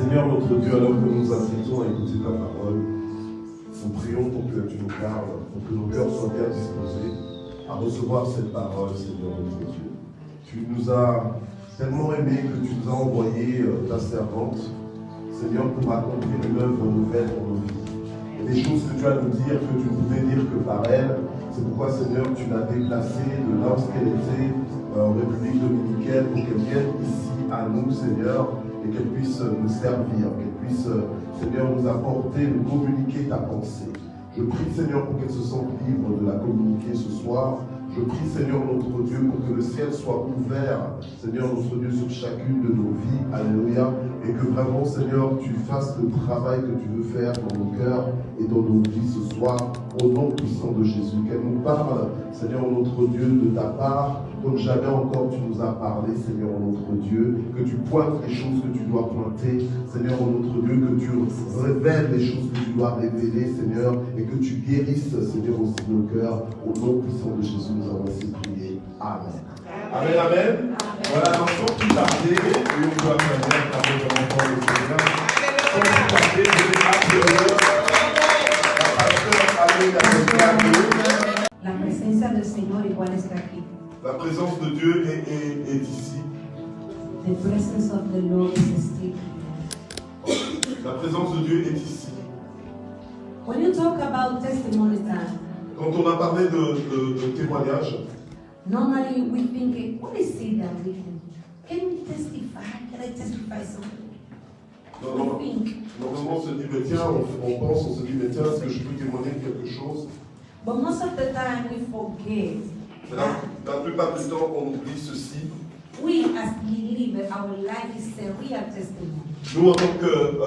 Seigneur notre Dieu, alors que nous invitons à écouter ta parole, nous prions pour que tu nous parles, pour que nos cœurs soient bien disposés à recevoir cette parole, Seigneur notre Dieu. Tu nous as tellement aimés que tu nous as envoyé ta servante, Seigneur, pour accomplir une œuvre nouvelle pour nos vies. Il y a des choses que tu as à nous dire que tu ne pouvais dire que par elle. C'est pourquoi, Seigneur, tu l'as déplacée de lorsqu'elle était en République dominicaine pour qu'elle vienne ici à nous, Seigneur, et qu'elle puisse nous servir, qu'elle puisse, Seigneur, nous apporter, nous communiquer ta pensée. Je prie, Seigneur, pour qu'elle se sente libre de la communiquer ce soir. Je prie, Seigneur, notre Dieu, pour que le ciel soit ouvert, Seigneur, notre Dieu, sur chacune de nos vies. Alléluia. Et que vraiment, Seigneur, tu fasses le travail que tu veux faire dans nos cœurs et dans nos vies ce soir, au nom puissant de Jésus. Qu'elle nous parle, Seigneur, notre Dieu, de ta part, comme jamais encore tu nous as parlé, Seigneur, notre Dieu. Que tu pointes les choses que tu dois pointer, Seigneur, notre Dieu, que tu révèles les choses que tu dois révéler, Seigneur, et que tu guérisses, Seigneur, aussi nos cœurs. Au nom puissant de Jésus, nous avons ainsi prié. Amen. Amen, amen. Voilà, donc sans plus tarder, et on doit faire la parole de l'enfant du Seigneur. Sans plus tarder, je vais appeler la pasteur Aline. La presencia del Señor igual está aquí. La présence de Dieu est ici. The presence of the Lord is still. La présence de Dieu est ici. When you talk about testimony time, Quand on a parlé de témoignage, normally we think, what is it that we can we testify? Can I testify something? We think. normalement on se dit, mais tiens, on se dit, mais tiens, est-ce que je peux témoigner de quelque chose? But most of the time we forget La plupart du temps, on oublie ceci. we as believers, our life is a real testimony. Nous, en tant que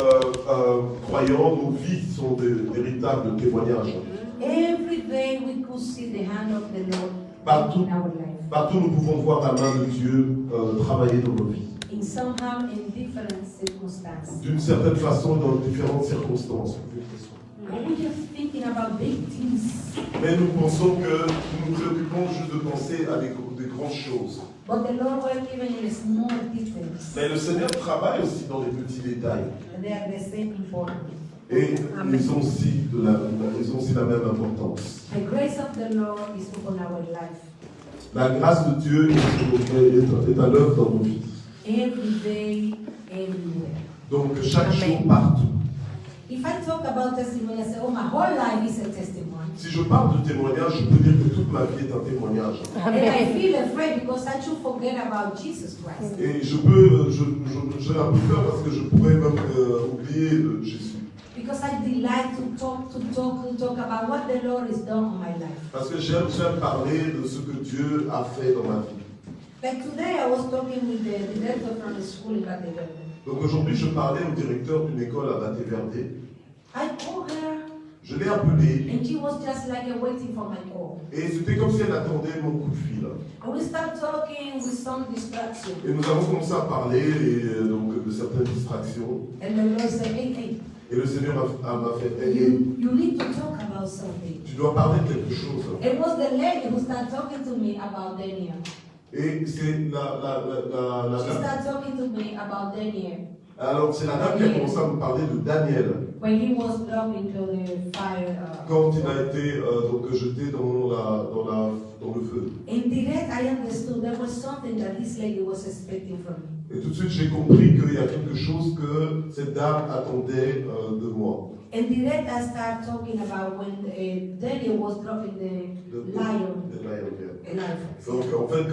croyants, nos vies sont des véritables témoignages. Every day we could see the hand of the Lord Partout, in our life. partout, nous pouvons voir la main de Dieu travailler dans nos vies. In somehow in different circumstances. D'une certaine façon, dans différentes circonstances. But we are thinking about big things. Mais nous pensons que nous nous préoccupons juste de penser à des grandes choses. But the Lord works even in the small details. Mais le Seigneur travaille aussi dans les petits détails. And they are the same important. Et ils ont aussi la même importance. The grace of the Lord is upon our life. La grâce de Dieu est à l'œuvre dans nos vies. Every day, everywhere. Donc chaque jour, partout. If I talk about testimony, I say, oh, my whole life is a testimony. Si je parle de témoignage, je peux dire que toute ma vie est un témoignage. And I feel afraid because I should forget about Jesus Christ. Et j'ai un peu peur parce que je pourrais même oublier Jésus. Because I delight to talk about what the Lord has done in my life. Parce que j'aime parler de ce que Dieu a fait dans ma vie. Like today, I was talking with the director from the school in Bateverde. Donc aujourd'hui, je parlais au directeur d'une école à Bateverde. I called her, Je l'ai appelée and she was just like waiting for my call. et c'était comme si elle attendait mon coup de fil. And we started talking with some distraction. Et nous avons commencé à parler donc, de certaines distractions. And the Lord said, hey, Et le Seigneur m'a fait hey, you need to talk about something. tu dois parler de quelque chose. It was the lady who started talking to me about Daniel. Et c'est She started talking to me about Daniel. alors c'est la dame qui a commencé à me parler de Daniel. When he was dropped into the fire. Quand il a été donc jeté dans le feu. In direct, I understood there was something that this lady was expecting from me. Et tout de suite, j'ai compris qu'il y a quelque chose que cette dame attendait de moi. In direct, I started talking about when Daniel was dropped in the lion. Donc, en fait,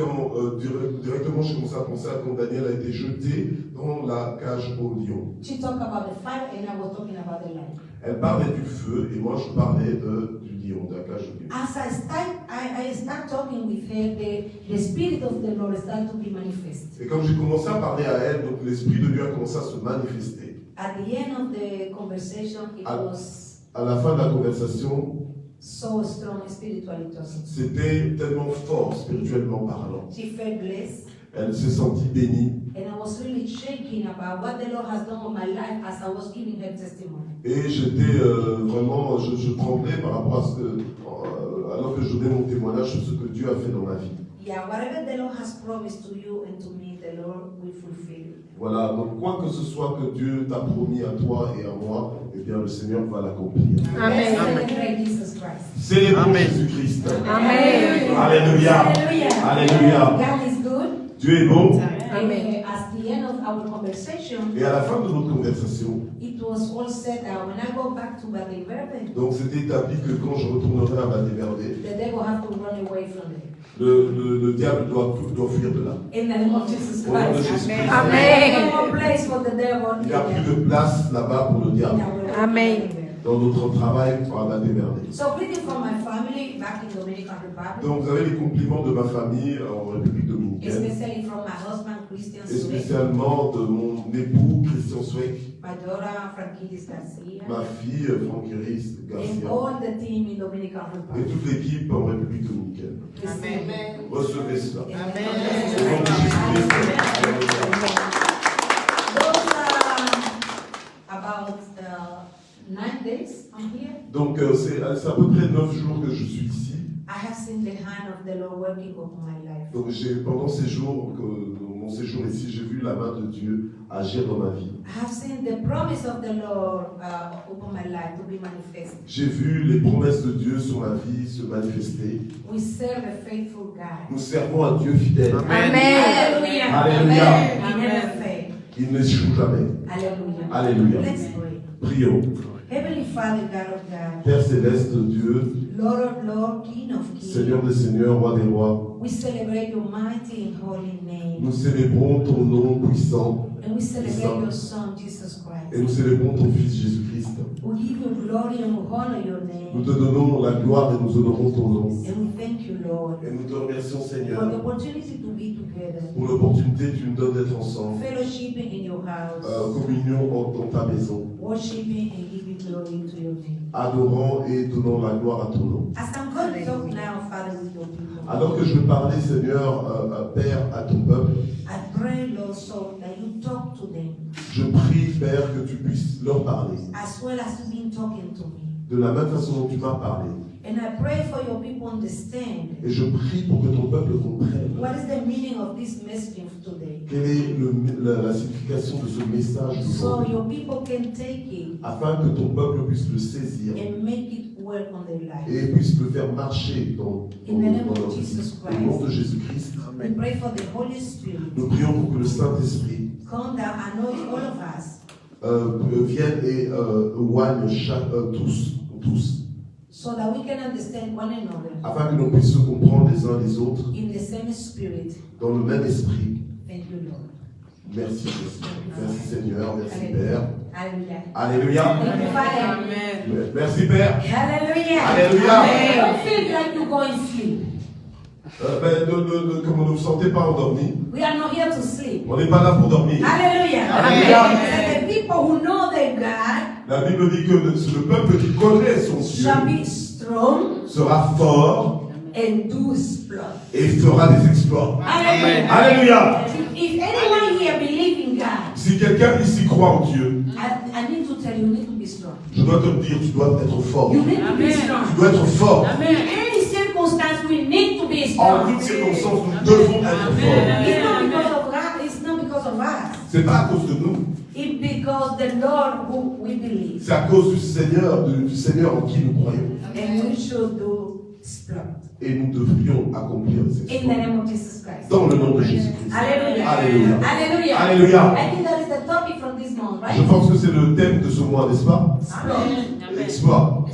directement, j'ai commencé à penser à quand Daniel a été jeté dans la cage au lion. She talked about the fire, and I was talking about the lion. Elle parlait du feu, et moi, je parlais du lion, de la cage au lion. As I start talking with her, the Spirit of the Lord started to be manifest. Et quand j'ai commencé à parler à elle, donc l'Esprit de Dieu a commencé à se manifester. At the end of the conversation, it was À la fin de la conversation, so strong spiritually talking. c'était tellement fort, spirituellement parlant. She felt blessed, Elle s'est sentie bénie. and I was really shaking about what the Lord has done in my life as I was giving her testimony. Et j'étais vraiment, je tremblais par rapport à ce que, alors que je donnais mon témoignage sur ce que Dieu a fait dans ma vie. Yeah, whatever the Lord has promised to you and to me, the Lord will fulfill it. Voilà, donc quoi que ce soit que Dieu t'a promis à toi et à moi, eh bien le Seigneur va l'accomplir. Let's celebrate Jesus Christ. Célébrons Jésus-Christ. Amen. Alléluia. Hallelujah. Alléluia. God is good. Dieu est bon. Amen. At the end of our conversation, Et à la fin de notre conversation, it was all said when I go back to Badeverde, donc c'était établi que quand je retournerai à Badeverde, the devil have to run away from it. le diable doit fuir de là. In the name of Jesus Au nom de Christ. Jésus-Christ. Amen. No more place for the devil. Il n'y a plus de place là-bas pour le diable. Amen. Dans notre travail à Badeverde. So greeting from my family back in Dominican Republic, Donc vous avez les compliments de ma famille en République dominicaine, especially from my husband Christian et Sweet, spécialement de mon époux Christian Sweck, my daughter Franquidis Garcia, ma fille Franquiris and Garcia, all the team in Dominican et Republic. toute l'équipe en République dominicaine. Amen. Recevez cela. Au nom de Amen. Jésus-Christ. Alléluia. Those about 9 days I'm here. Donc c'est à peu près 9 jours que je suis ici. I have seen the hand of the Lord working upon my life. Donc pendant ces jours, mon séjour ici, j'ai vu la main de Dieu agir dans ma vie. I have seen the promise of the Lord upon my life to be manifested. J'ai vu les promesses de Dieu sur ma vie se manifester. We serve a faithful God. Nous servons un Dieu fidèle. Hallelujah. Alléluia. He never failed. Il n'échoue jamais. Hallelujah. Alléluia. Let's pray. Prions. Heavenly Father, God of God, Père céleste, Dieu, Lord of Lords, King of Kings, Seigneur des seigneurs, Roi des rois, we celebrate your mighty and holy name. nous célébrons ton nom puissant And we celebrate your Son, Jesus et nous Christ. célébrons ton Fils Jésus-Christ. We give you glory and we honor your Nous name. te donnons la gloire et nous honorons ton nom. And we thank you, Lord, Et nous te remercions, for the Seigneur, opportunity to be together, pour l'opportunité que tu nous donnes d'être ensemble, fellowshipping in your house, communion dans ta maison, worshiping and giving glory to your name. adorant et donnant la gloire à ton nom. As I'm going to talk now, Father, with your people, Alors que je veux parler, Seigneur, Père, à ton peuple, I pray, Lord, so that you talk to them je prie, Père, que tu puisses leur parler as well as you've been talking to me. de la même façon dont tu m'as parlé. And I pray for your people understand Et je prie pour que ton peuple comprenne what is the meaning of this message today, quelle est la signification de ce message so d'aujourd'hui, your people can take it afin que ton peuple puisse le saisir and make it work on their life. et puisse le faire marcher dans leur vie. Au nom de Jésus-Christ, We pray for the Holy Spirit. nous prions pour que le Saint-Esprit Come down, anoint all of us, vienne et oigne tous, so that we can understand one another afin que nous puissions comprendre les uns les autres in the same spirit. dans le même esprit. Thank you, Lord. Merci, merci Seigneur, merci Père. Hallelujah. Alléluia. Thank you, Father. Merci Père. Hallelujah. Alléluia. Don't feel like you go and sleep. Comme vous ne vous sentez pas endormi, We are not here to sleep. on n'est pas là pour dormir. Hallelujah. Alléluia. And the people who know their God La Bible dit que le peuple qui connaît son Dieu shall be strong sera fort and do exploit. et fera des exploits. Hallelujah. Alléluia. If anyone here believes in God, Si quelqu'un ici croit en Dieu, I need to tell you, you need to be strong. je dois te le dire, tu dois être fort. You need to be strong. Tu dois être fort. In any circumstance, we need to be En strong. toutes circonstances, nous devons être forts. It's not because of God, it's not because of us. C'est pas à cause de nous, It's because the Lord who we believe. c'est à cause du Seigneur en qui nous croyons. And we should do exploit. Et nous devrions accomplir les In the exploits. name of Jesus Christ. Dans le nom de Jésus-Christ. Hallelujah. Alléluia. Hallelujah. Alléluia. I think that is the topic from this month, Je right? pense que c'est le thème de ce mois, n'est-ce pas? Exploit.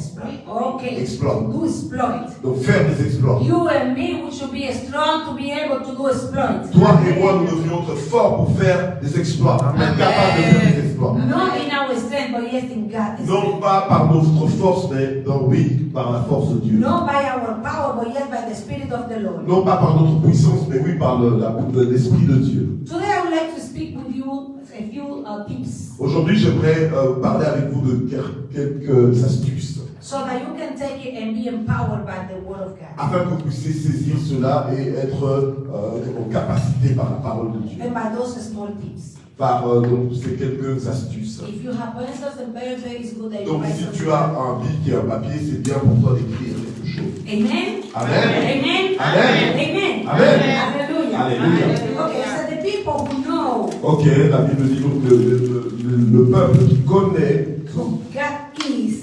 Okay. Exploit. Do exploit. Donc faire des exploits. You and me, we should be strong to be able to do exploit. Toi et moi, nous devrions être forts pour faire des exploits. Être capables de faire des exploits. Not in our strength, but yes in God. Non pas par notre force, mais oui, par la force de Dieu. Not by our power, but yes by the Spirit of the Lord. Non pas par notre puissance, mais oui par l'Esprit de Dieu. Today I would like to speak with you a few tips Aujourd'hui, j'aimerais parler avec vous de quelques astuces so that you can take it and be empowered by the Word of God. afin que vous puissiez saisir cela et être en capacité par la parole de Dieu. And by those small tips. Par donc ces quelques astuces. If you have pencils and paper, it's good that you Donc write si something. tu as un bic et un papier, c'est bien pour toi d'écrire quelque chose. Amen. Amen. Amen. Amen. Amen. Amen. Hallelujah. Alléluia. Okay, so the people who know Ok, la Bible dit donc le peuple qui connaît. who God is,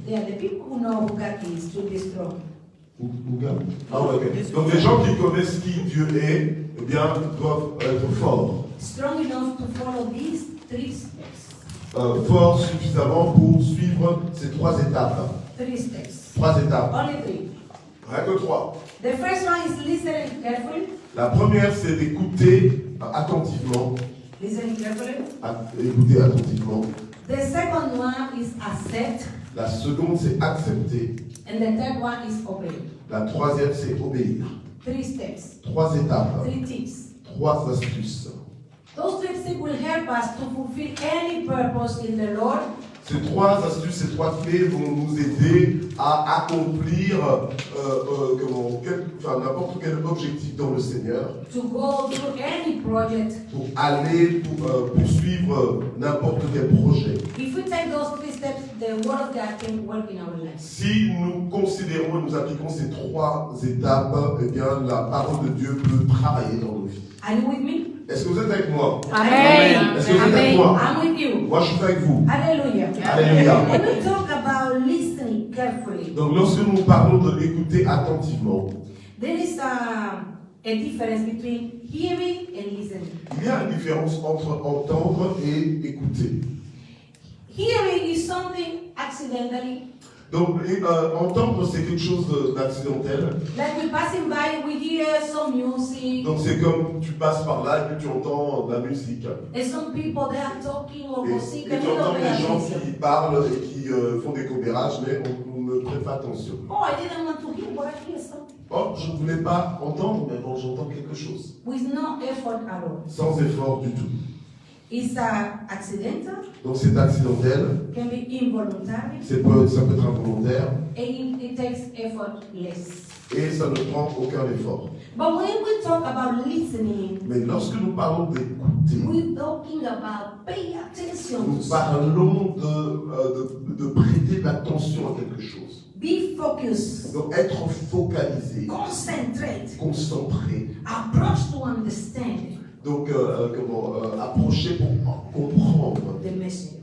they are the people who know who God is to be strong. Ah ouais, ok. Donc les gens qui connaissent qui Dieu est, eh bien, doivent être forts. Strong enough to follow these 3 steps. Forts suffisamment pour suivre ces 3 étapes. 3 steps. 3 étapes. Only 3. Rien que 3. The first one is listening carefully. La première, c'est d'écouter attentivement. Listening carefully. Écouter attentivement. The second one is accept. La seconde, c'est accepter. And the third one is obey. La troisième, c'est obéir. 3 steps. 3 étapes. 3 tips. 3 astuces. Those 3 steps will help us to fulfill any purpose in the Lord. Ces 3 astuces, ces 3 clés vont nous aider à accomplir n'importe quel objectif dans le Seigneur. To go through any project. Pour aller, pour poursuivre n'importe quel projet. If we take those 3 steps, the Word of God can work in our lives. Si nous considérons et nous appliquons ces 3 étapes, eh bien la parole de Dieu peut travailler dans nos vies. Are you with me? Est-ce que vous êtes avec moi? Amen. Est-ce que vous êtes avec moi? I'm with you. Moi, je suis avec vous. Hallelujah. Alléluia. When we talk about listening carefully, Donc, lorsque nous parlons de l'écouter attentivement, there is a difference between hearing and listening. il y a une différence entre entendre et écouter. Hearing is something accidentally. Donc, entendre, c'est quelque chose d'accidentel. Like we're passing by, we hear some music. Donc, c'est comme tu passes par là et puis tu entends de la musique. And some people, they are talking or gossiping. Et tu entends des gens qui parlent et qui font des commérages, mais on ne prête pas attention. Oh, I didn't want to hear, but I hear something. Oh, je ne voulais pas entendre, mais bon, j'entends quelque chose. With no effort at all. Sans effort du tout. It's accidental. Donc c'est accidentel. Can be involuntary. Ça peut être involontaire. And it takes effortless. Et ça ne prend aucun effort. But when we talk about listening, Mais lorsque nous parlons d'écouter, we're talking about pay attention. nous parlons de prêter de l'attention à quelque chose. Be focused. Donc être focalisé, Concentrate. concentré. Approach to understand Donc approcher pour comprendre the message.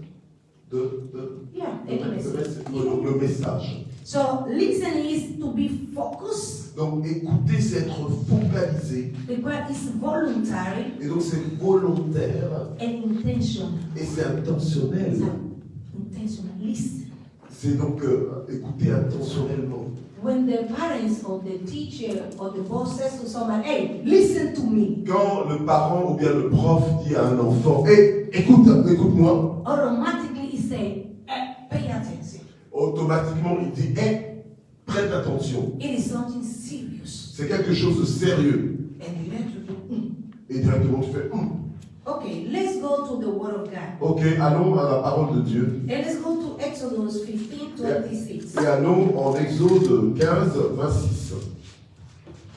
Donc le message. So listening is to be focused. Donc écouter, c'est être focalisé. The word is voluntary Et donc c'est volontaire and intentional. et c'est intentionnel. Intentional. Listen. C'est donc écouter intentionnellement. When the parents or the teacher or the boss says to somebody, hey, listen to me. Quand le parent ou bien le prof dit à un enfant, hey, écoute-moi, Automatically he say, pay attention. automatiquement il dit, hey, prête attention. It is something serious. C'est quelque chose de sérieux. And you have to do. Et directement tu fais, Okay, let's go to the Word of God. Ok, allons à la parole de Dieu. And let's go to Exodus 15:26. Et allons en Exode 15, 26.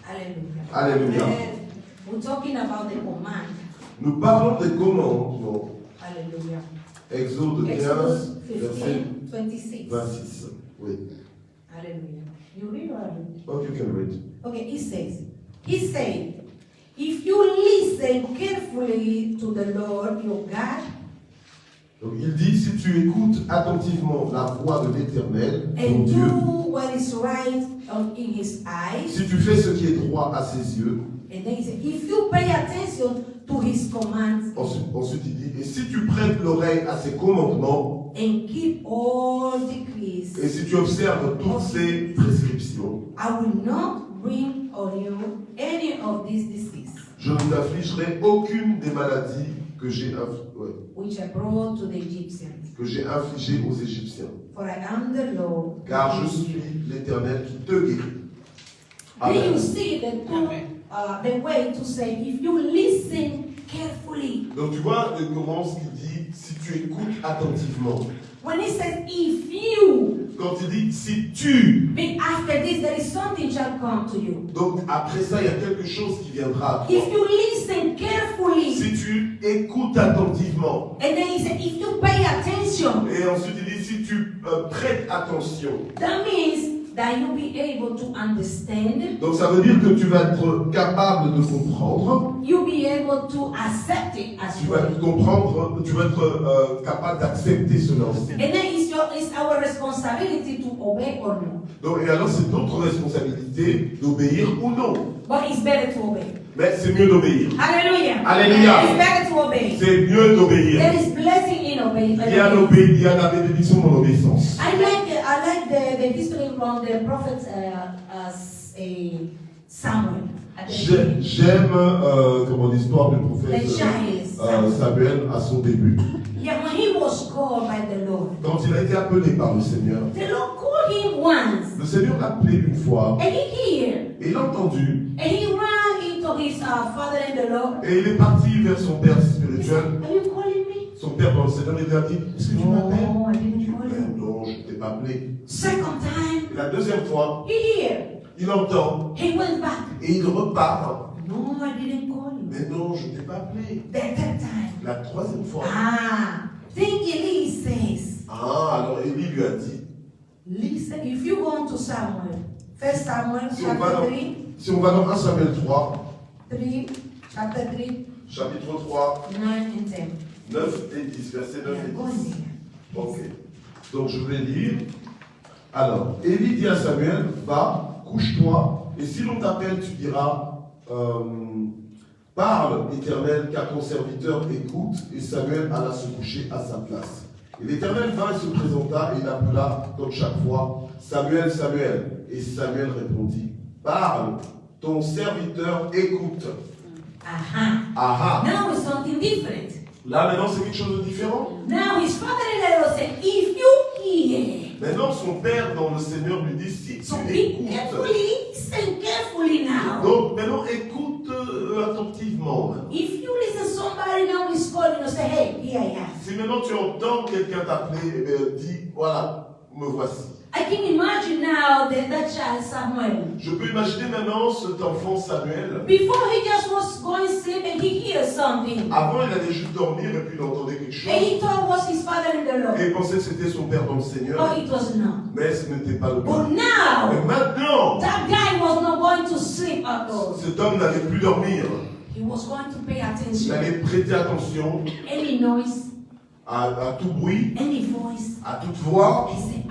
Hallelujah. Alléluia. And we're talking about the command. Nous parlons des commandements. Hallelujah. Exode 15, Exodus verset 15:26. 26. Oui. Hallelujah. You read or I read? Oh, you can read. Okay, he said, if you listen carefully to the Lord your God, Donc il dit, si tu écoutes attentivement la voix de l'Éternel, ton and Dieu, do what is right in his eyes, si tu fais ce qui est droit à ses yeux, and then he said, if you pay attention to his commands ensuite il dit, et si tu prêtes l'oreille à ses commandements, and keep all decrees, et si tu observes toutes ses prescriptions, I will not bring on you any of these diseases je ne t'affligerai aucune des maladies que j'ai which I brought to the Egyptians. infligées aux Égyptiens. For I am the Lord. Car je suis l'Éternel qui te guérit. Then you Amen. see the way to say, if you listen carefully. Donc tu vois comment ce qu'il dit, si tu écoutes attentivement. When he says, if you, Quand il dit si tu, then after this there is something shall come to you. donc après ça il y a quelque chose qui viendra à toi. If you listen carefully, Si tu écoutes attentivement. and then he said, if you pay attention, Et ensuite il dit si tu prêtes attention. that means that you'll be able to understand, Donc ça veut dire que tu vas être capable de comprendre, you'll be able to accept it as tu vas well. comprendre, tu vas être capable d'accepter cela aussi. And then it's our responsibility to obey or no. Donc, et alors c'est notre responsabilité d'obéir ou non. But it's better to obey. Mais c'est mieux d'obéir. Hallelujah. Alléluia. It's better to obey. C'est mieux d'obéir. There is blessing in obeying. Il y a la bénédiction dans l'obéissance. I like the history from the prophet Samuel. At the beginning. J'aime l'histoire du prophète The child Samuel à son début. Yeah, when he was called by the Lord, Quand il a été appelé par le Seigneur, the Lord called him once, le Seigneur l'a appelé une fois and he heard, et il a entendu and he ran into his father in the Lord. et il est parti vers son père spirituel. Are you calling me? Son père dans le Seigneur il lui a dit, est-ce que tu m'appelles? No, I didn't call you. Non, je ne t'ai pas appelé. Second time, Et la deuxième fois, he heard, il entend he went back. et il repart. No, I didn't call you. Mais non, je ne t'ai pas appelé. The third time, La troisième fois. think Eli says, Alors Élie lui a dit, listen, if you go to Samuel, 1 Samuel si on va chapter dans, 3, si on va dans 1 Samuel 3, chapter 3, chapitre 3, 9 and 10. 9 et 10, verset 9 Yeah, et go 10. there. Ok. Donc je vais lire. Alors, Élie dit à Samuel, va, couche-toi, et si l'on t'appelle, tu diras, parle, Éternel, car ton serviteur écoute. Et Samuel alla se coucher à sa place. Et l'Éternel vint et se présenta, et il appela, comme chaque fois, Samuel, Samuel. Et Samuel répondit, parle, ton serviteur écoute. Aha. Now it's something different. Là, maintenant, c'est quelque chose de différent. Now his father-in-law said, if you hear, Maintenant, son père dans le Seigneur lui dit, si so tu be écoutes. carefully, listen carefully now. Donc, maintenant, écoute attentivement. If you listen, somebody now is calling you, say, hey, here I am. Si maintenant tu entends quelqu'un t'appeler, eh bien, dis, voilà, me voici. I can imagine now that child Samuel. Je peux imaginer maintenant cet enfant Samuel. Before he just was going to sleep and he hears something. Avant, il allait juste dormir et puis il entendait quelque chose. And he thought was his father-in-law. Et il pensait que c'était son père dans le Seigneur. Oh, it was not. Mais ce n'était pas le But cas. now, Et maintenant, that guy was not going to sleep at all. cet homme n'allait plus dormir. He was going to pay Il attention. allait prêter attention Any noise, à tout bruit, any voice. à toute voix. He said,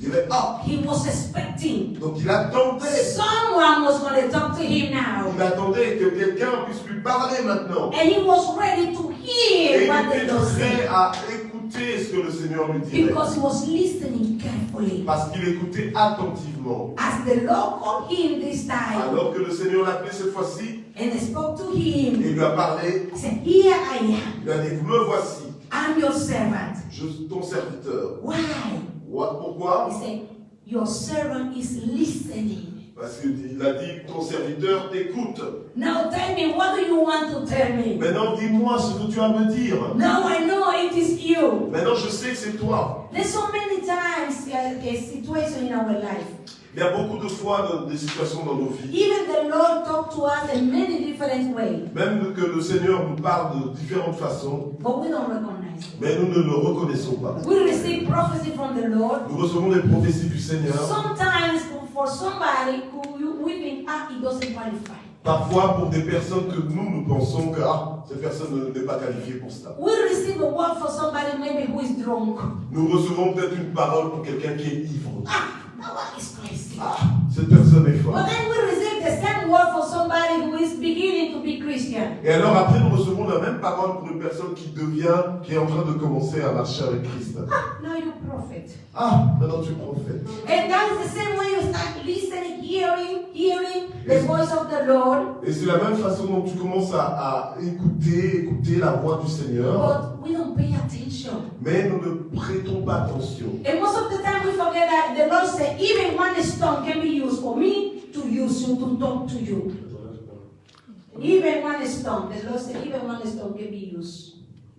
Il dirait, ah, he was expecting donc il attendait. someone was going to talk to him now. Il attendait que quelqu'un puisse lui parler maintenant. And he was ready to Et hear il what the était Lord prêt said. à écouter ce que le Seigneur lui dirait. Because he was listening carefully. Parce qu'il écoutait attentivement. As the Lord called him this time Alors que le Seigneur l'appelait cette fois-ci, and spoke to et him, il lui a parlé, he said, here I am. il lui a dit, me voici, I'm your servant. je suis ton serviteur. Why? Pourquoi? He said, your servant is listening. Parce qu'il a dit, ton serviteur t'écoute. Now tell me, what do you want to tell me? Maintenant, dis-moi ce que tu as à me dire. Now I know it is you. Maintenant, je sais que c'est toi. There's so many times a situation in our life. Il y a beaucoup de fois des situations dans nos vies. Even the Lord talked to us in many different ways, Même que le Seigneur nous parle de différentes façons, but we don't recognize it. mais nous ne le reconnaissons pas. We receive prophecy from the Lord. Nous recevons des prophéties du Seigneur. Sometimes for somebody who we think, it doesn't qualify. Parfois pour des personnes que nous pensons que cette personne n'est pas qualifiée pour cela. We receive a word for somebody maybe who is drunk. Nous recevons peut-être une parole pour quelqu'un qui est ivre. That one is crazy. Cette personne est But folle. then we receive the same word for somebody who is beginning to be Christian. Et alors après nous recevons la même parole pour une personne qui est en train de commencer à marcher avec Christ. Now you prophet. Maintenant tu es prophète. And that is the same way you start listening, hearing the voice of the Lord. Et c'est la même façon dont tu commences à écouter la voix du Seigneur. But we don't pay attention. Mais nous ne prêtons pas attention. And most of the time we forget that the Lord said, even one stone can be used for me to use you, to talk to you. Even one stone, the Lord said, even one stone can be used.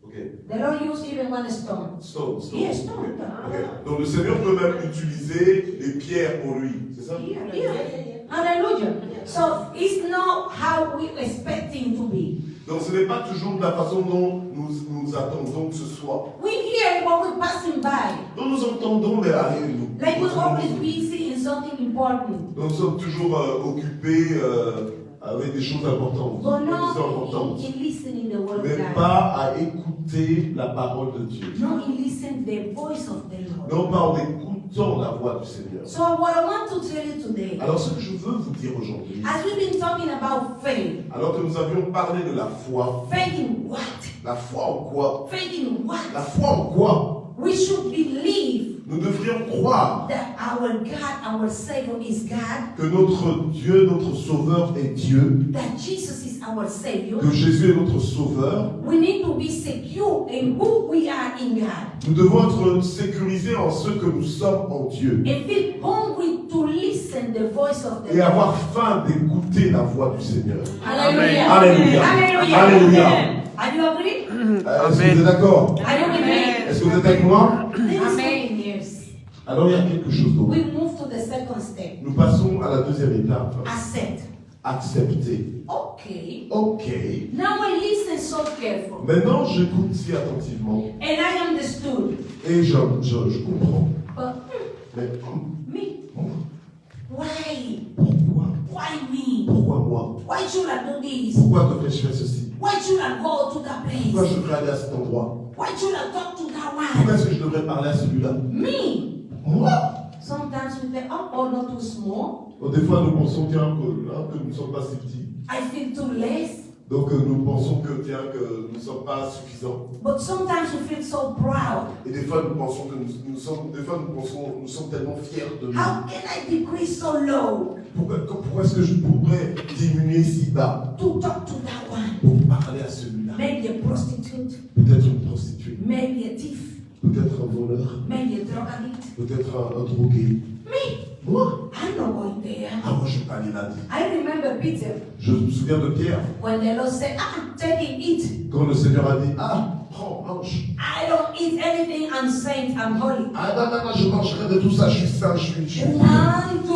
Okay. The Lord used even one stone. Stone. Yes, stone. Okay. Donc le Seigneur peut même utiliser les pierres pour lui, c'est ça? Yeah. Hallelujah. So it's not how we expect him to be. Donc ce n'est pas toujours la façon dont nous attendons que ce soit. We hear like when we're passing by. Nous nous entendons, mais allez, nous. Like we're always busy in something important. Nous sommes toujours occupés avec des choses importantes, But des not choses importantes. in listening the word of Mais God. pas à écouter la parole de Dieu. No, in listening the voice of the Lord. Non pas en écoutant la voix du Seigneur. So what I want to tell you today, Alors ce que je veux vous dire aujourd'hui, as we've been talking about faith, alors que nous avions parlé de la foi, faith in what? la foi en quoi? Faith in what? La foi en quoi? We should believe Nous devrions croire that our God, our Savior is God, que notre Dieu, notre Sauveur est Dieu, that Jesus is our Savior. que Jésus est notre Sauveur. We need to be secure in who we are in God Nous devons être sécurisés en ce que nous sommes en Dieu and feel hungry to listen the voice of the et Lord. avoir faim d'écouter la voix du Seigneur. Hallelujah. Alléluia. Hallelujah. Alléluia. Are you agree? Est-ce que vous êtes d'accord? Are you with me? Est-ce que vous êtes avec moi? Amen. Yes. Alors il y a quelque chose d'autre. We move to the second step. Nous passons à la deuxième étape. Accept. Accepter. Okay. Ok. Now I listen so careful. Maintenant, j'écoute si attentivement And I understood. et je comprends. But Mais me, why? pourquoi? Why me? Pourquoi moi? Why should I do this? Pourquoi devrais-je faire ceci? Why should I go to that Pourquoi place? je devrais aller à cet endroit? Why should I talk to that Pourquoi one? est-ce que je devrais parler à celui-là? Me. Moi? Sometimes we think, oh, not too small. Bon, des fois, nous pensons que nous ne sommes pas si petits. I feel too less. Donc, nous pensons que nous ne sommes pas suffisants. But sometimes we feel so proud. Et des fois, nous pensons que nous sommes tellement fiers de nous. How can I decrease so low Pourquoi est-ce que je pourrais diminuer si bas to talk to that one? pour parler à celui-là? Maybe a prostitute, Peut-être une prostituée, maybe a thief, peut-être un voleur, maybe a drug addict. peut-être un drogué. Me, Moi? I'm not going there. Ah, moi, je ne vais pas aller là. I remember Peter Je me souviens de Pierre, when the Lord said, take it, eat. quand le Seigneur a dit, ah, prends, mange. I don't eat anything unsaint, I'm holy. Ah, non, je mangerai de tout ça, je suis saint, je suis 1, 2,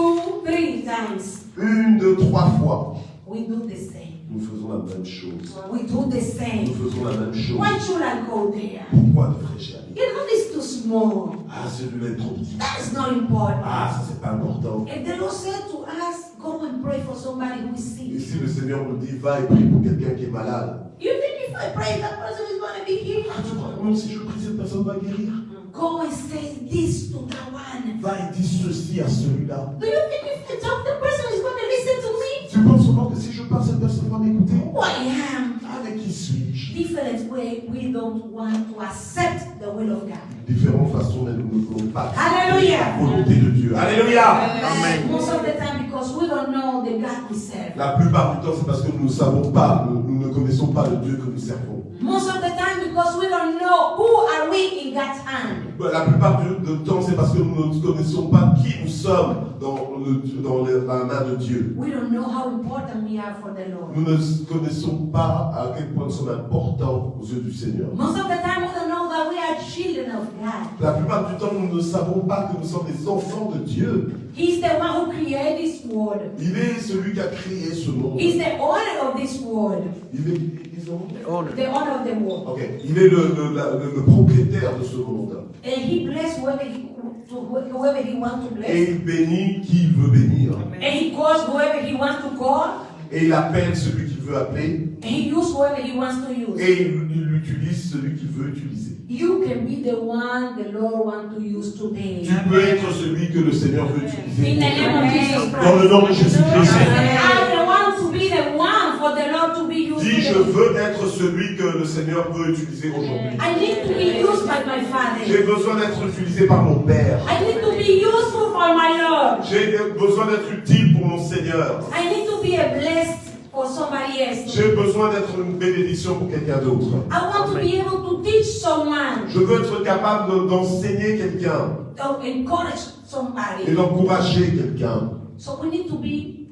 3 times. 1, 2, 3 fois. We do the same. Nous faisons la même chose. We do the Nous same. faisons la même chose. Why should I go there? Pourquoi devrais-je y aller? You know, it's too small. Ah, celui-là est trop petit. That's not important. Ah, ça, c'est pas important. And the Lord said to us, go and pray for somebody who is Et sick. si le Seigneur nous dit, va et prie pour quelqu'un qui est malade. You think if I pray, that person is going to be healed? Ah, tu crois vraiment si je prie, cette personne va guérir? Go and say this to that one. Va et dis ceci à celui-là. Do you think if I talk, the person is going to listen to me? Tu penses vraiment que si je parle, cette personne va m'écouter? Who I am? Avec qui suis-je? Different way, we don't want to accept the will of God. Différentes façons, mais nous ne voulons pas Hallelujah. la volonté de Dieu. Alléluia! Amen. Most of the time, because we don't know the God we serve. La plupart du temps, c'est parce que nous ne savons pas, nous ne connaissons pas le Dieu que nous servons. Most of the time, because we don't know who are we in God's hand. La plupart du temps, c'est parce que nous ne connaissons pas qui nous sommes dans la main de Dieu. We don't know how important we are for the Lord. Nous ne connaissons pas à quel point nous sommes importants aux yeux du Seigneur. Most of the time, we don't know that we are children of God. La plupart du temps, nous ne savons pas que nous sommes des enfants de Dieu. He's the one who created this world. Il est celui qui a créé ce monde. He's the owner of this world. The owner of the world. Okay. Il est le propriétaire de ce monde. And he bless whoever he wants to bless. Et il bénit qui il veut bénir. And he calls whoever he wants to call. Et il appelle celui qu'il veut appeler. And he uses whoever he wants to use. Et il utilise celui qu'il veut utiliser. You can be the one the Lord wants to use today. Tu peux être celui que le Seigneur veut utiliser. In the name of Jesus Christ. Dans le nom de Jésus-Christ. I want to be the one for the Lord to be used. Dis, je today. veux être celui que le Seigneur veut utiliser aujourd'hui. I need to be used by my Father. J'ai besoin d'être utilisé par mon Père. I need to be useful for my Lord. J'ai besoin d'être utile pour mon Seigneur. I need to be a blessed for somebody else. J'ai besoin d'être une bénédiction pour quelqu'un d'autre. I want to be able to teach someone, Je veux être capable d'enseigner quelqu'un to encourage et somebody. d'encourager quelqu'un. So we need to be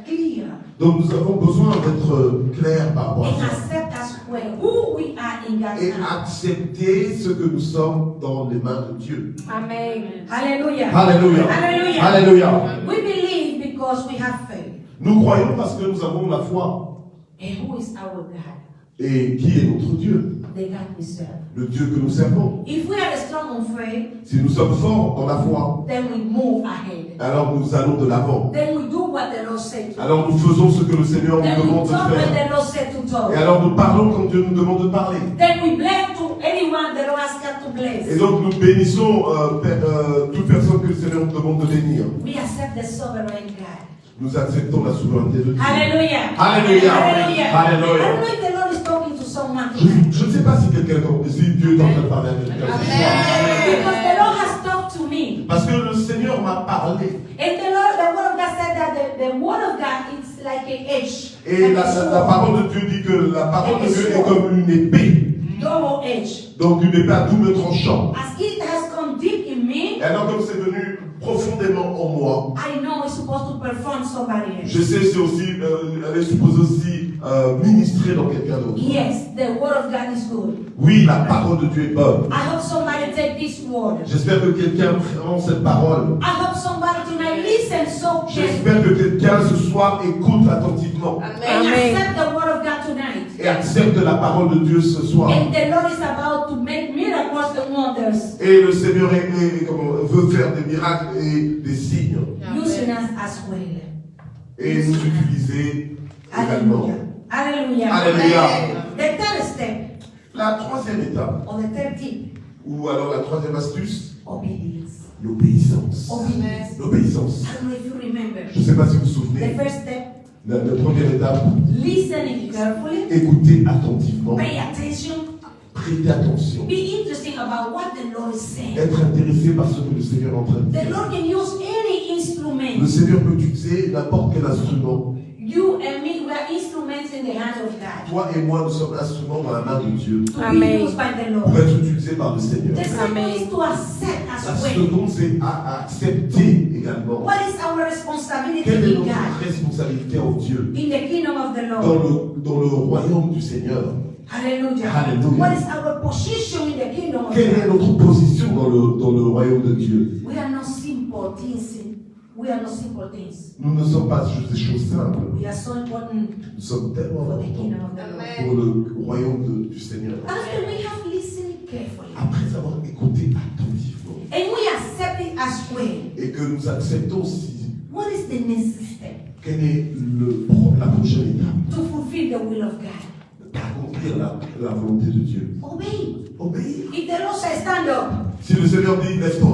clear Donc nous avons besoin d'être clairs par rapport à and ça. accept as well who we are in God's Et hand. accepter ce que nous sommes dans les mains de Dieu. Amen. Hallelujah. Alléluia. Hallelujah. Alléluia. We believe because we have faith. Nous croyons parce que nous avons la foi. And who is our God? Et qui est notre Dieu? the God we serve. le Dieu que nous servons. If we are strong in faith, Si nous sommes forts dans la foi, then we move ahead. alors nous allons de l'avant. Then we do what the Lord said to Alors nous faisons ce que le Seigneur Then nous we demande de talk when faire. the Lord said to Et talk. alors nous parlons quand Dieu nous demande de parler. Then we bless to anyone the Lord has got to Et bless. donc nous bénissons toute personne que le Seigneur nous demande de bénir. We accept the sovereign God. Nous acceptons la souveraineté de Dieu. Hallelujah. Alléluia. Hallelujah. Alléluia. I don't know if the Lord is talking to someone Je tonight. ne sais pas si si Dieu est en train de parler à quelqu'un ce soir. Because the Lord has talked to me. Parce que le Seigneur m'a parlé. And the word of God said that the word of God is like an edge. Et like a la sword. parole de Dieu dit que la parole de Dieu est comme une épée. Double edge. Donc une épée à double tranchant. As it has come deep in me, Et alors comme c'est venu profondément en moi, I know it's supposed to perform somebody else. je sais c'est aussi, elle est supposée aussi ministrer dans quelqu'un d'autre. Yes, the word of God is good. Oui, la parole de Dieu est bonne. I hope somebody take this word. J'espère que quelqu'un prend cette parole. I hope somebody tonight listen so carefully J'espère que quelqu'un ce soir écoute attentivement and accept the word of God tonight. et accepte la parole de Dieu ce soir. And the Lord is about to make miracles and wonders Et le Seigneur veut faire des miracles et des signes using us as well. et nous utiliser également. Hallelujah. Hallelujah. Alléluia. The third step La troisième étape, or the third tip, ou alors la troisième astuce, obedience. l'obéissance. Obedience. L'obéissance. I don't know if you remember. Je ne sais pas si vous vous The souvenez, first step, la première étape, listening carefully, écoutez attentivement, pay attention, prêtez attention, be interested about what the Lord is saying. être intéressé par ce que le Seigneur est en train de The dire. Lord can use any Le instrument. Seigneur peut utiliser n'importe quel instrument. You and me, we are instruments in the hand of God Toi et moi, nous sommes instruments dans la main de Dieu to be Amen. used by the pour Lord. être utilisés par le Seigneur. The second Amen. is to accept La as well. seconde, c'est à accepter également. What is our responsibility Quelle est in notre God, responsabilité en Dieu in the kingdom of the Lord? dans le royaume du Seigneur? Hallelujah. Hallelujah. What is our position in the kingdom of Quelle est God? notre position dans le royaume de Dieu? We are not simple things. We are not simple things. Nous ne sommes pas juste des choses simples. We are so important Nous sommes tellement for the importants kingdom of the Lord. pour le royaume du Seigneur. After we have listened carefully Après avoir écouté attentivement and we accept it as well, et que nous acceptons aussi what is the next step quelle est la prochaine étape to fulfill the will of God? d'accomplir la volonté de Dieu. Obey. Obéir. If the Lord says stand up, Si le Seigneur dit lève-toi,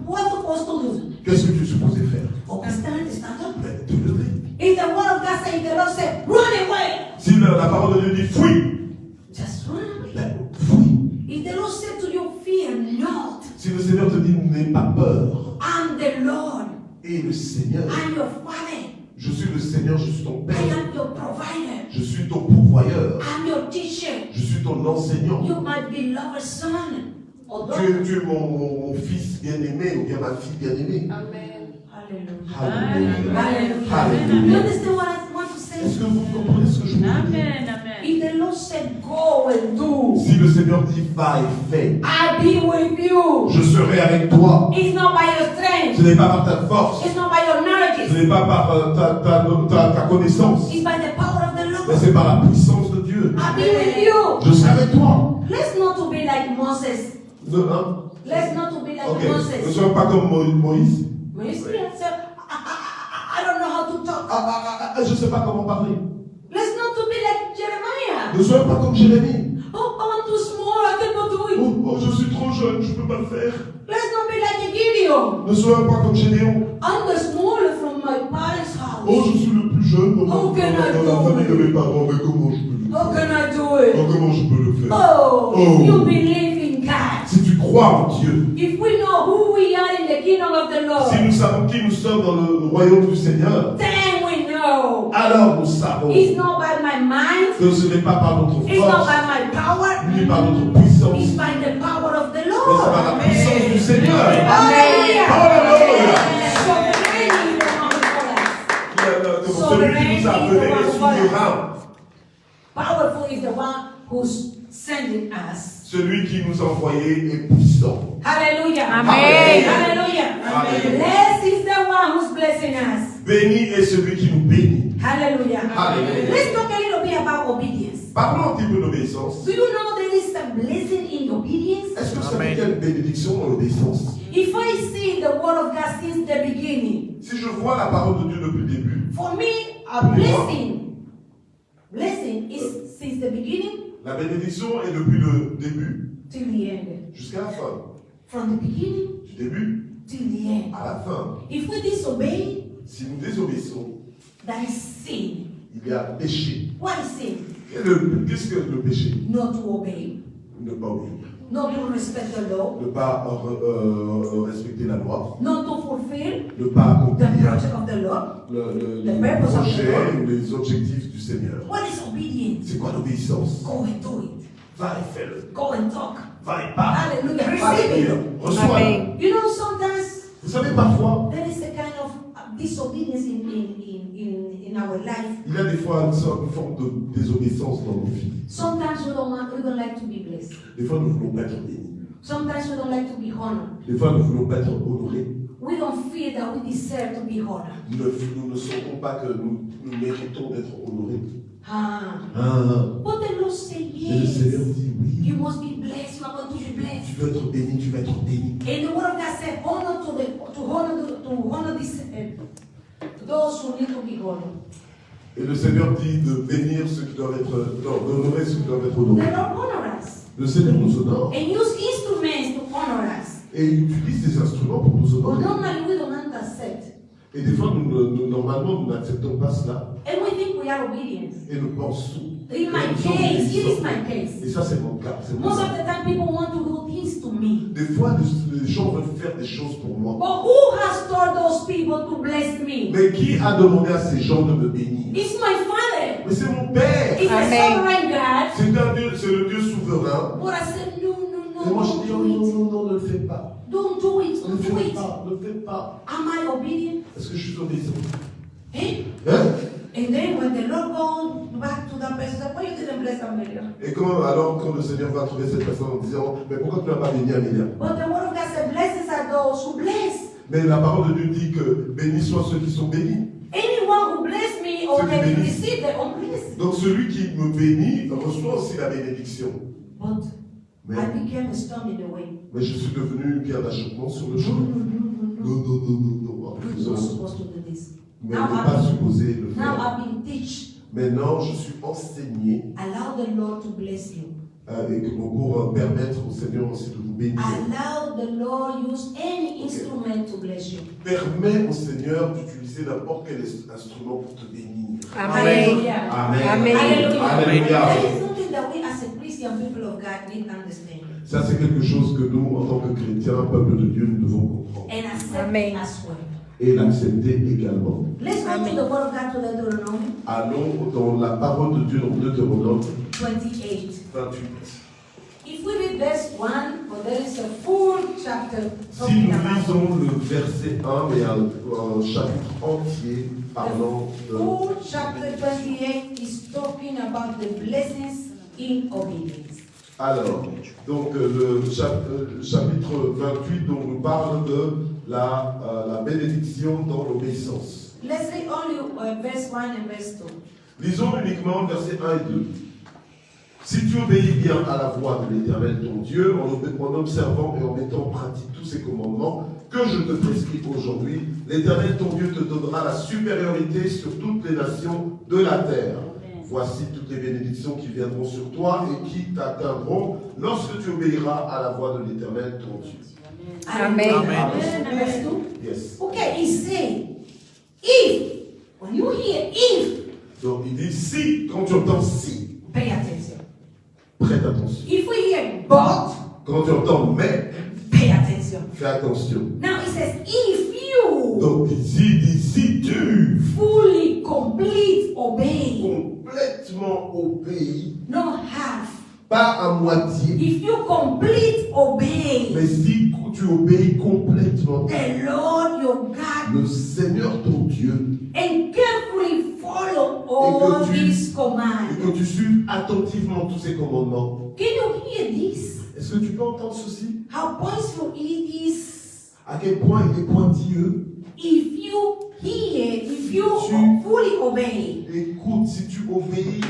what are you supposed to do? qu'est-ce que tu es supposé faire? Okay, stand up. Ben, te lever. If the word of God says, if the Lord said, run away, Si la parole de Dieu dit fuis, just run away. ben, fuis. If the Lord said to you, fear not, Si le Seigneur te dit n'aie pas peur, I'm the Lord, et le Seigneur, I'm your Father, je suis le Seigneur, je suis ton I Père, am your provider, je suis ton pourvoyeur, I'm your teacher, je suis ton enseignant. you my beloved son or Tu es, daughter. tu es mon fils bien-aimé ou bien ma fille bien-aimée. Hallelujah. Alléluia. Hallelujah. You Alléluia. understand what I want to say? Est-ce que vous comprenez ce que je veux dire? Amen, amen. If the Lord said, go and do, Si le Seigneur dit va et fais, I'll be with you. je serai avec toi. It's not by your Ce strength, n'est pas par ta force, it's not by your ce knowledge, n'est pas par ta connaissance, it's by the power of the mais Lord. c'est par la puissance de Dieu. I'll be with you. Je serai avec toi. Let's not to be like Moses. Hein? Let's not to be like Ok, ne Moses. soyons pas comme Moïse. Moses said, I don't know how to talk. Je ne sais pas comment parler. Let's not to be like Jeremiah. Ne soyons pas comme Jérémie. Oh, I'm too small, I cannot do it. Oh, je suis trop jeune, je ne peux pas le faire. Let's not be like Gideon. Ne soyons pas comme Gédéon. I'm the smallest from my parents' Oh, house. je suis le plus jeune dans How can I la do famille de it? mes parents, mais comment je peux le How faire? can I do it? Oh, comment je peux le faire? Oh, Oh. if you believe in God, Si tu crois en Dieu, if we know who we are in the kingdom of the si Lord, nous savons qui nous sommes dans le royaume du Seigneur, then we know alors nous savons it's not by my mind, que ce n'est pas par notre it's not force, by my power, ni par notre puissance, it's mais by the power of the c'est Lord. par la puissance du Seigneur. Hallelujah. Alléluia. Sovereign is the one who called us. Celui qui nous a appelés est souverain. Powerful is the one who's sending us. Celui qui nous a envoyés est puissant. Hallelujah. Amen. Hallelujah. Amen. Blessed is the one who's blessing us. Béni est celui qui nous bénit. Hallelujah. Hallelujah. Let's talk a little bit about obedience. Parlons un petit peu d'obéissance. Do you know there is a blessing in obedience? Est-ce que vous savez qu'il y a une bénédiction dans l'obéissance? If I see the word of God since the beginning, Si je vois la parole de Dieu depuis le début, for me, a blessing is since the beginning la bénédiction est depuis le début till the end. jusqu'à la fin. From the beginning Du début till the end. à la fin. If we disobey, Si nous désobéissons, that is sin. il y a péché. What is sin? Qu'est-ce que le péché? Not to obey, Ne pas obéir. not to respect the law, Ne pas respecter la loi. not to fulfill Ne pas the accomplir project of the Lord. les The purpose of the projets Lord. ou les objectifs du Seigneur. What is obedience? C'est quoi l'obéissance? Go and do it. Va et fais-le. Go and talk. Va et parle. Hallelujah. Va et Receive dire. it. Reçois. Amen. You know, sometimes Vous savez, parfois, there is a kind of disobedience in our life. il y a des fois une forme de désobéissance dans nos vies. Sometimes we don't like to be blessed. Des fois, nous ne voulons pas être bénis. Sometimes we don't like to be honored. Des fois, nous ne voulons pas être honorés. We don't feel that we deserve to be honored. Nous ne sentons pas que nous méritons d'être honorés. Ah. Ah. But the Lord said Et le Seigneur yes. dit oui. You must be blessed. You are going to be Tu blessed. veux être béni, tu vas être béni. And the word of God said, honor this, those who need to be honored. Et le Seigneur dit de bénir ceux qui doivent être, non, d'honorer ceux qui doivent être The honorés. Lord honor us Le Seigneur nous honore and use instruments to honor us. et il utilise des instruments pour nous But honorer. normally we don't accept. Et des fois, normalement, nous n'acceptons pas cela And we think we are obedient. et nous pensons. In my nous sommes case, it is obéissants. my case. Et ça, c'est mon cas. c'est mon Most cas. of the time people want to do things to me. Des fois, les gens veulent faire des choses pour moi. But who has told those people to bless me? Mais qui a demandé à ces gens de me bénir? It's my Father. Mais c'est mon Père. It's a Amen. sovereign God. C'est le Dieu souverain. But I said, no, Et moi, je don't dis, do oh, it. non, ne le fais pas. Don't do it. Ne Don't le do fais it. pas, ne le fais pas. Am I obedient? Est-ce que je suis obéissant? Eh? Hein? And then when the Lord goes back to that person, why you didn't bless Amelia? Et quand le Seigneur va trouver cette personne en disant, mais pourquoi tu n'as pas béni Amélia? But the word of God said, blessings are those who bless. Mais la parole de Dieu dit que bénis soient ceux qui sont bénis. Anyone who bless me Ceux qui already bénissent. received their own blessing. Donc celui qui me bénit reçoit aussi la bénédiction. But Mais, I became a storm in the way. mais je suis devenu une pierre d'achoppement sur le No, chemin. no. Non. You're Refusons. not supposed to do this. Mais on n'est pas supposé le Now faire. I've been teach. Maintenant, je suis enseigné Allow the Lord to bless you. et que pour permettre au Seigneur aussi de vous bénir. Allow the Lord use any instrument to bless you. Permets au Seigneur d'utiliser n'importe quel instrument pour te bénir. Amen. Hallelujah. Amen. Amen. Hallelujah. Alléluia. That is something that we as a Christian people of God need to understand Ça, c'est quelque chose que nous, en tant que chrétiens, peuple de Dieu, nous devons comprendre. and accept Amen. as well. Et l'accepter également. Let's go to the word of God to the Deuteronomy Allons dans la parole de Dieu dans Deutéronome 28. 28. If we read verse 1, well, there is a full chapter Si talking nous about lisons le verset 1, mais un chapitre entier parlant de... full chapter 28 is talking about the blessings in obedience. Alors, donc le chapitre 28 donc, nous parle de la bénédiction dans l'obéissance. Let's read only verse 1 and verse 2. Lisons uniquement versets 1 et 2. Si tu obéis bien à la voix de l'Éternel ton Dieu, en observant et en mettant en pratique tous ses commandements que je te prescris aujourd'hui, l'Éternel ton Dieu te donnera la supériorité sur toutes les nations de la terre. Voici toutes les bénédictions qui viendront sur toi et qui t'atteindront lorsque tu obéiras à la voix de l'Éternel ton Dieu. Amen. Amen. Verse 2. Yes. Okay, he said, if, when you hear if, Donc il dit si, quand tu entends si, pay attention. prête attention. If we hear but, Quand tu entends mais, pay attention. fais attention. Now it says, if you Donc ici il dit si tu fully, complete, obey, complètement obéis, not half. pas à moitié, If you complete, obey, mais si tu obéis complètement, the Lord your God, le Seigneur ton Dieu, and carefully follow all Et que tu- His et commands. que tu suives attentivement tous ces commandements, Can you hear this? est-ce que tu peux entendre ceci? How powerful it is. À quel point il est pointilleux? If you hear, if you Tu- fully obey Écoute, si tu obéis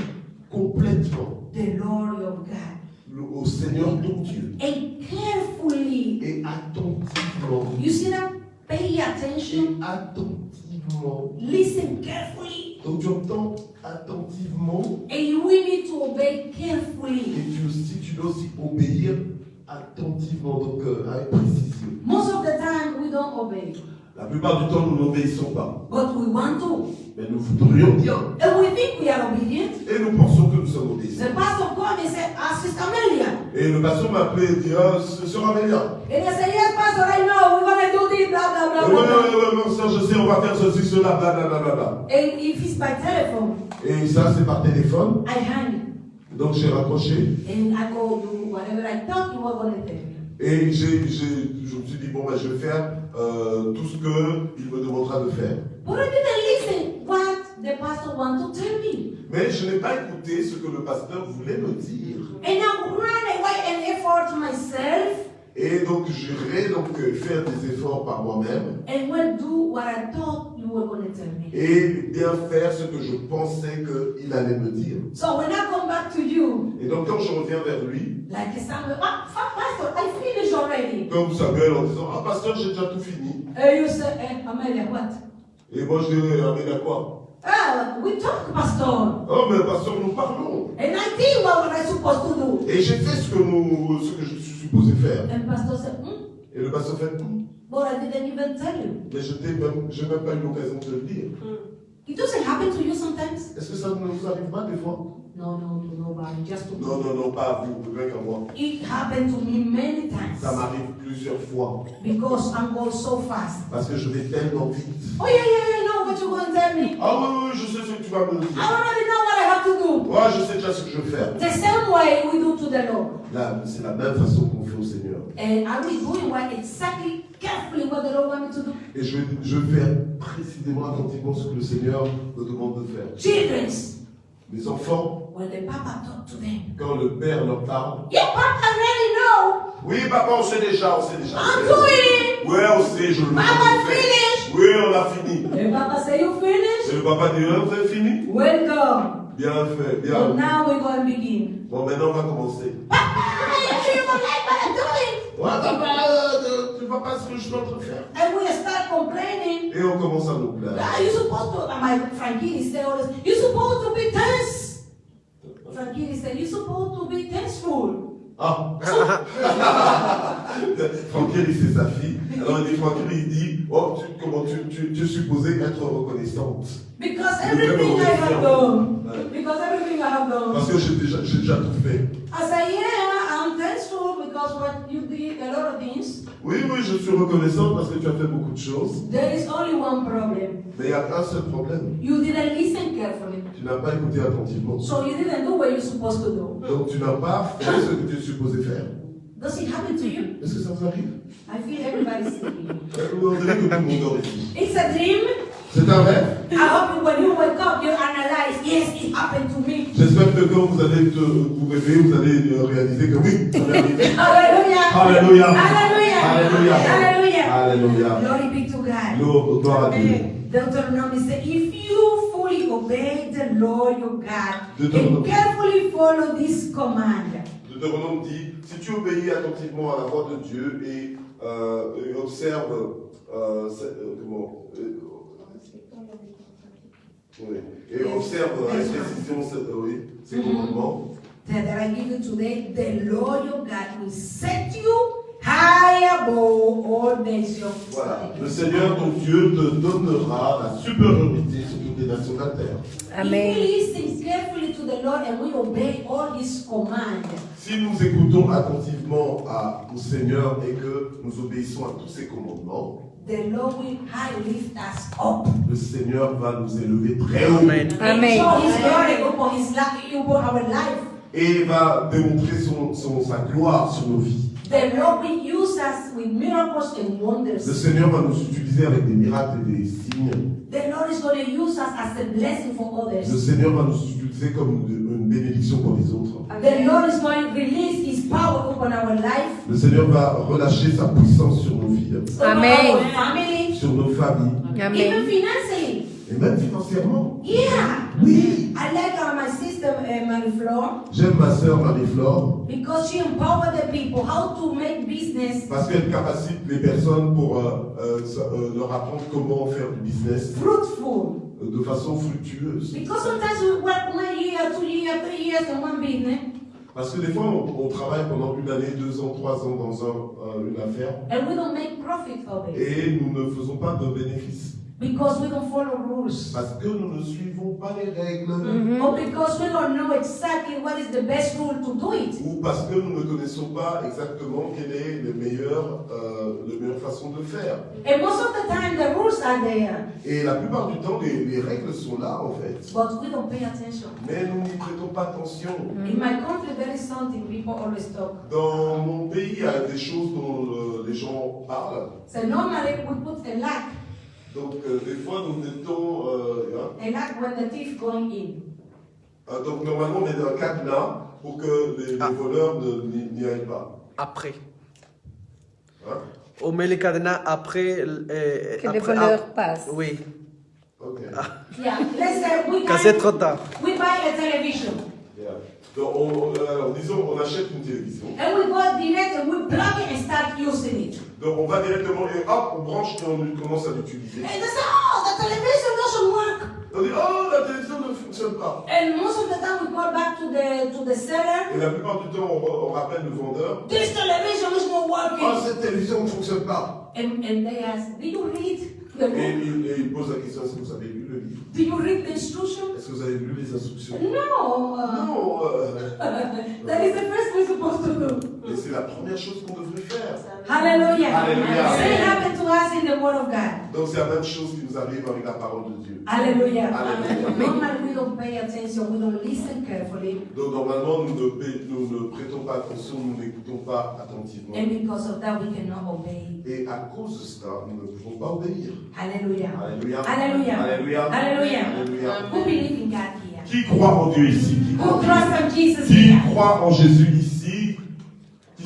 complètement the Lord your God, au Seigneur Seigneur ton Dieu. And carefully, Et attentivement. you see that? Pay Et attention. attentivement. Listen carefully. Donc tu entends attentivement. And we need to obey Et carefully. tu dois aussi obéir attentivement, donc avec précision. Most of the time, we don't obey. La plupart du temps, nous n'obéissons pas. But we want to. Mais nous voudrions bien. And we think we are obedient. Et nous pensons que nous sommes obéissants. The pastor called and said, Sister Amelia. Et le pasteur m'a appelé et dit, Sœur Amélia. And I said, yes, Pastor, I know. We're going to do this, blah, blah, blah, blah. Oui, mon soeur, je sais, on va faire ceci, cela, blablabla. And if it's by telephone, Et ça, c'est par téléphone. I hang it. Donc j'ai raccroché. And I go do whatever I thought you were going to tell me. Et je me suis dit, bon, je vais faire tout ce qu'il me demandera de faire. But I didn't listen what the pastor wanted to tell me. Mais je n'ai pas écouté ce que le pasteur voulait me dire. And I ran away and effort myself Et donc j'irai faire des efforts par moi-même. and will do what I thought you were going to tell me. Et bien faire ce que je pensais qu'il allait me dire. So when I come back to you, Et donc quand je reviens vers lui, like Samuel, Pastor, I finished already. comme Samuel en disant, ah pasteur, j'ai déjà tout fini. And you say, Amelia, what? Et moi je dirais, Amélie, quoi? We talk, Pastor. Oh mais pasteur, nous parlons. And I did what I supposed to do. Et j'ai fait ce que je suis supposé faire. And Pastor said, Et le pasteur fait, but I didn't even tell you. mais je n'ai même pas eu l'occasion de te le dire. It doesn't happen to you sometimes? Est-ce que ça ne vous arrive pas des fois? No, to nobody, just to me. Non, pas à vous, rien qu'à moi. It happened to me many times. Ça m'arrive plusieurs fois. Because I'm going so fast. Parce que je vais tellement vite. Oh yeah, I know what you're going to tell me. Ah oui, je sais ce que tu vas me dire. I already know what I have to do. Ouais, je sais déjà ce que je veux faire. The same way we do to the Lord. Là, c'est la même façon qu'on fait au Seigneur. And are we doing what exactly, carefully what the Lord wants me to do? Et je vais faire précisément, attentivement ce que le Seigneur me demande de faire. Children's, Mes enfants, when the Papa talk to them. quand le Père leur parle, Yeah, Papa already know. oui, papa, on sait déjà. I'm doing it. Ouais, on sait, je le Papa fais. finished. Oui, on a fini. And Papa say, you finished? Et le papa dit, vous avez fini? Welcome. Bien fait, bien. So now we're going to begin. Bon, maintenant, on va commencer. Papa, you don't like what I'm doing. Ouais, papa, tu vas pas ce que je suis en train de faire. And we start complaining. Et on commence à nous plaindre. You're supposed to, my Frankie said all this, you're supposed to be tense. Frankie said, you're supposed to be thankful. Ah. Francky, c'est sa fille. Alors il dit, Francky, il dit, oh, comment tu es supposé être reconnaissante. Because everything I have done. Because everything I have done. Parce que j'ai déjà tout fait. I say, yeah, I'm thankful because what you did, a lot of things. Oui, je suis reconnaissante parce que tu as fait beaucoup de choses. There is only one problem. Mais il y a un seul problème. You didn't listen carefully. Tu n'as pas écouté attentivement. So you didn't do what you're supposed to do. Donc tu n'as pas fait ce que tu es supposé faire. Does it happen to you? Est-ce que ça vous arrive? I feel everybody's sleeping. On dirait que tout le monde dort ici. It's a dream. C'est un rêve. I hope when you wake up, you analyze, yes, it happened to me. J'espère que quand vous allez vous réveiller, vous allez réaliser que oui, ça m'est arrivé. Hallelujah. Alléluia. Hallelujah. Alléluia. Hallelujah. Alléluia. Glory be to God. Gloire à Dieu. Deuteronomy says, if you fully obey the Lord your God and Deuteronomy. carefully follow this command, Deutéronome dit, si tu obéis attentivement à la voix de Dieu et observe et observe avec précision ces commandements, that I give you today, the Lord your God will set you high above all nations. voilà, le Seigneur ton Dieu te donnera la supériorité sur toutes les nations de la terre. Amen. If we listen carefully to the Lord and we obey all His commands, Si nous écoutons attentivement au Seigneur et que nous obéissons à tous ses commandements, the Lord will high lift us up. le Seigneur va nous élever très haut. Amen. And show His glory upon His life, upon our life. Et va démontrer sa gloire sur nos vies. The Lord will use us with miracles and wonders. Le Seigneur va nous utiliser avec des miracles et des signes. The Lord is going to use us as a blessing for Le others. Seigneur va nous utiliser comme une bénédiction pour les autres. The Lord is going to release His power upon our life, Le Seigneur va relâcher sa puissance sur nos vies, upon Amen. our family, sur nos familles Amen. even financially. Et même financièrement. Yeah. Oui. I like my sister Marie-Flore J'aime ma sœur Marie-Flore because she empowered the people how to make business parce qu'elle capacite les personnes pour leur apprendre comment faire du business fruitful. de façon fructueuse. Because sometimes we work 1 year, 2 years, 3 years in one business, Parce que des fois, on travaille pendant 1 année, 2 ans, 3 ans dans une affaire and we don't make profit of it et nous ne faisons pas de bénéfices. because we don't follow rules. Parce que nous ne suivons pas les règles. Or because we don't know exactly what is the best rule to do it. Ou parce que nous ne connaissons pas exactement quelle est la meilleure façon de faire. And most of the time the rules are there, Et la plupart du temps, les règles sont là en fait. but we don't pay attention. Mais nous n'y prêtons pas attention. In my country, there is something people always talk. Dans mon pays, il y a des choses dont les gens parlent. So normally we put a lock Donc des fois, nous mettons... when the thief going in. donc normalement, on met un cadenas pour que les voleurs n'y aillent pas. Après. Hein? On met les cadenas après. Que les voleurs passent. Oui. Ok. Yeah, let's say Quand c'est trop tard. we buy a television Yeah. Donc, alors, disons, on achète une télévision. and we go direct and we plug it and start using it. Donc on va directement et hop, on branche et on commence à l'utiliser. And they say, oh, the television doesn't work. On dit, oh, la télévision ne fonctionne pas. And most of the time we call back to the seller. Et la plupart du temps, on rappelle le vendeur. This television is not Oh, working. cette télévision ne fonctionne pas. And they ask, did you read the Et book? il pose la question, est-ce que vous avez lu le livre? Did you read the instructions? Est-ce que vous avez lu les instructions? No. Non. That is the first we're supposed to do. Et c'est la première chose qu'on devrait faire. Hallelujah. Hallelujah. Same happened to us in the Word of God. Donc c'est la même chose qui nous arrive avec la parole de Dieu. Hallelujah. Hallelujah. Normally we don't pay attention, we don't listen carefully, Donc normalement, nous ne prêtons pas attention, nous n'écoutons pas attentivement. and because of that we cannot obey. Et à cause de cela, nous ne pouvons pas obéir. Hallelujah. Alléluia. Hallelujah. Alléluia. Hallelujah. Alléluia. Who believe in God here? Qui croit en Dieu ici? Who trust in Jesus Qui here? croit en Jésus ici?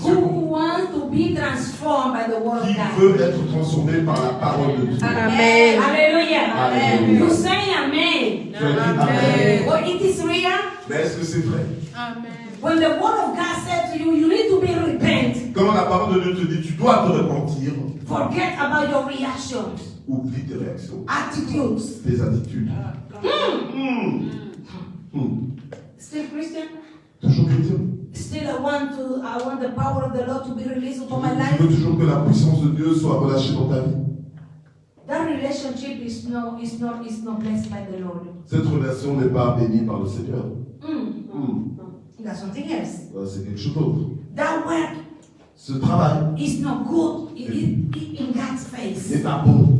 Who wants to be transformed by the Word of Qui God? veut être transformé par la parole de Dieu? Amen. Hallelujah. Alléluia. You say amen. Tu as dit Amen. Well, it is real. Mais est-ce que c'est vrai? When the Word of God said to you, you need to be repent. Quand la parole de Dieu te dit, tu dois te repentir, Forget about your reactions, oublie tes réactions, attitudes. tes attitudes. Still Christian? Toujours chrétien. Still I want the power of the Lord to be released upon my Tu life. veux toujours que la puissance de Dieu soit relâchée dans ta vie. That relationship is not blessed by the Lord. Cette relation n'est pas bénie par le Seigneur. That's something else. C'est quelque chose d'autre. That work Ce travail is not good in God's face. n'est pas bon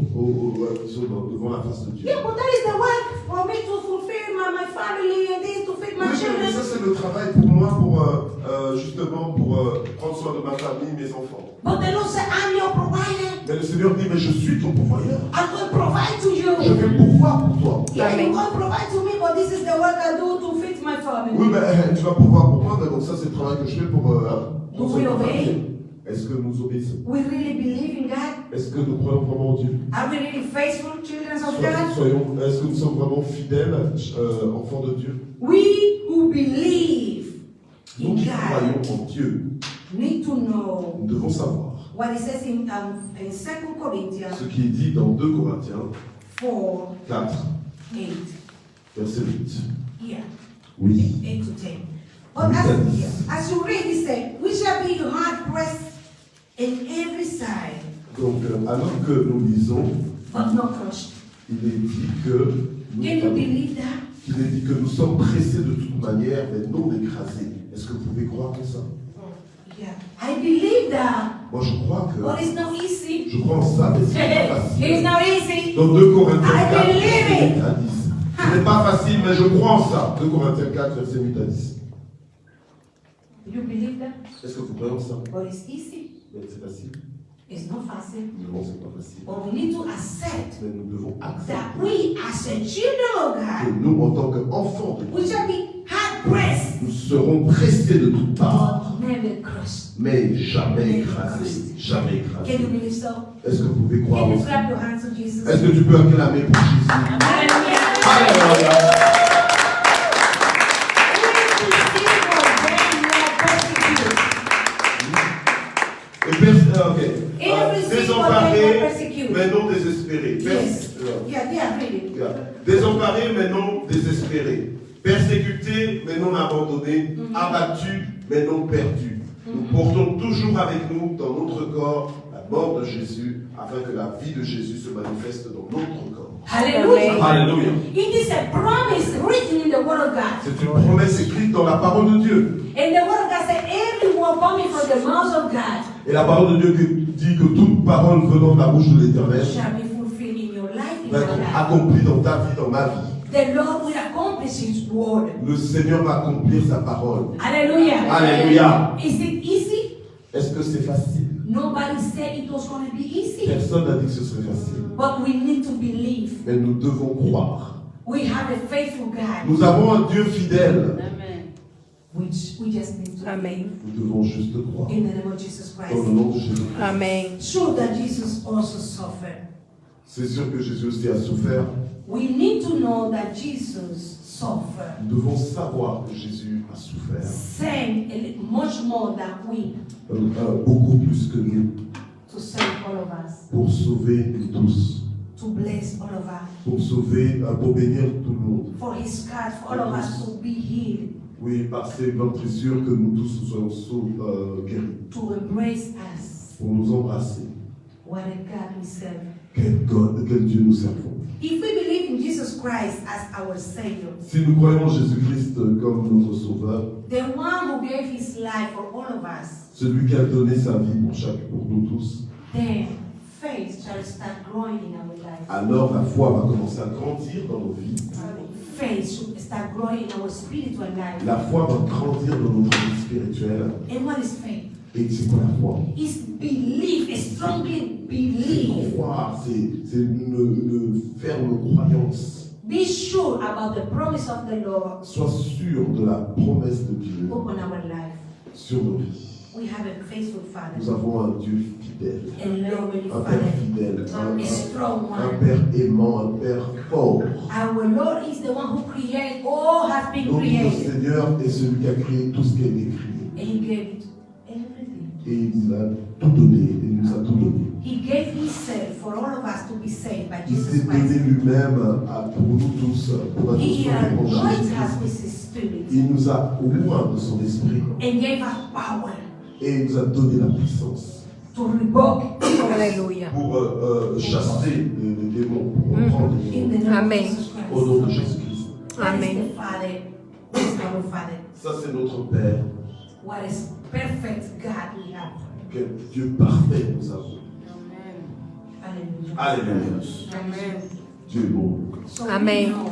devant la face de Dieu. Yeah, but that is the work for me to fulfill my family and this to feed my Oui, mais children. ça c'est le travail pour moi, justement pour prendre soin de ma famille, mes enfants. But the Lord said, I'm your provider. Mais le Seigneur dit, mais je suis ton pourvoyeur. I'm going to provide to Je you. vais pourvoir pour toi. Yeah, you're going to provide to me, but this is the work I do to feed my family. Oui, mais tu vas pourvoir pour moi, mais donc ça c'est le travail que je fais pour Do we soin de ma obey? famille. Est-ce que nous obéissons? We really believe in God. Est-ce que nous croyons vraiment en Dieu? Are we really faithful children of God? Est-ce que nous sommes vraiment fidèles, enfants de Dieu? We who believe Nous in qui God croyons en Dieu, need to know nous devons savoir what it says in 2 Corinthians ce qui est dit dans 2 Corinthiens 4, 4, 8. verset 8. Yeah, Oui. 8 to 10. But as you read, it says, we shall be hard pressed in every side, Donc, alors que nous lisons, but not crushed. il est dit que Can you believe that? il est dit que nous sommes pressés de toute manière, mais non écrasés. Est-ce que vous pouvez croire en ça? Yeah, I believe that. Moi, je crois que But it's not easy. je crois en ça, mais c'est pas It's facile. not easy. Dans 2 Corinthiens I 4, believe verset it. 8 à 10. Ce n'est pas facile, mais je crois en ça. 2 Corinthiens 4, verset 8 à 10. You believe that? Est-ce que vous croyez en ça? But it's easy. Mais c'est facile. It's not facile. Non, c'est pas facile. But we need to accept Mais nous devons accepter that we, as a children of que God, nous, en tant qu'enfants de Dieu, we shall be hard pressed, nous serons pressés de toutes parts, but never crushed. mais jamais écrasé. Jamais écrasé. Can you believe so? Est-ce que vous pouvez croire Can you aussi? clap your hands to Jesus? Est-ce que tu peux acclamer pour Jésus? Hallelujah. Alléluia. Désemparés, mais non désespérés. Yes. Yeah, really. Désemparés, mais non désespérés. Persécutés, mais non abandonnés. Abattus, mais non perdus. Nous portons toujours avec nous dans notre corps la mort de Jésus, afin que la vie de Jésus se manifeste dans notre corps. Hallelujah. Alléluia. It is a promise written in the Word of God. C'est une promesse écrite dans la parole de Dieu. And the Word of God said, every word coming from the mouth of God Et la parole de Dieu dit que toute parole venant de la bouche de l'Éternel shall be fulfilled in your life, in va your être life. accomplie dans ta vie, dans ma vie. The Lord will accomplish His word. Le Seigneur va accomplir sa parole. Hallelujah. Alléluia. Is it easy? Est-ce que c'est facile? Nobody said it was going to be easy. Personne n'a dit que ce serait facile. But we need to believe. Mais nous devons croire. We have a faithful God. Nous avons un Dieu fidèle. Which we just need to Amen. Nous devons juste croire. in the name of Jesus Dans le Christ. nom de Jésus. Amen. Sure that Jesus also suffered. C'est sûr que Jésus aussi a souffert. We need to know that Jesus suffered. Nous devons savoir que Jésus a souffert. Same, much more than we, Beaucoup plus que nous. to save all of us, Pour sauver nous tous. to bless all of us, Pour sauver, pour bénir tout le monde. for His scars, for all of us to be healed, Oui, par ses meurtrissures que nous tous soyons guéris. to embrace us. Pour nous embrasser. What a God we serve. Quel Dieu nous servons. If we believe in Jesus Christ as our Savior, Si nous croyons en Jésus-Christ comme notre Sauveur, the one who gave His life for all of us, celui qui a donné sa vie pour nous tous, then faith shall start growing in our life. alors la foi va commencer à grandir dans nos vies. Faith should start growing in our spiritual life. La foi va grandir dans notre vie spirituelle. And what is faith? Et c'est quoi la foi? It's belief, a strongly believe. Croire, c'est une ferme croyance. Be sure about the promise of the Lord Sois sûr de la promesse de Dieu upon our life. sur nos vies. We have a faithful Nous Father, avons un Dieu fidèle, a lovely un Père Father, fidèle, a strong un one. Père aimant, un Père fort. Our Lord is the one who created all has been Notre created. Seigneur est celui qui a créé tout ce qui a été créé. And He gave it everything. Et il nous a tout donné, il nous a tout donné. He gave Himself for all of us to be saved by Il Jesus s'est donné Christ. lui-même pour nous tous, pour notre He sauver en anointed us Jésus-Christ. with His Spirit Il nous a oint de son esprit and gave us power et il nous a donné la puissance to rebuke Alléluia. pour chasser les démons, pour reprendre les in the démons. name Amen. of Jesus Christ. Au nom de Jésus-Christ. That is Amen. the Father, that is our Father. Ça, c'est notre Père. What is perfect God we have. Quel Dieu parfait nous avons. Hallelujah. Alléluia. Dieu est bon. So Amen. we know,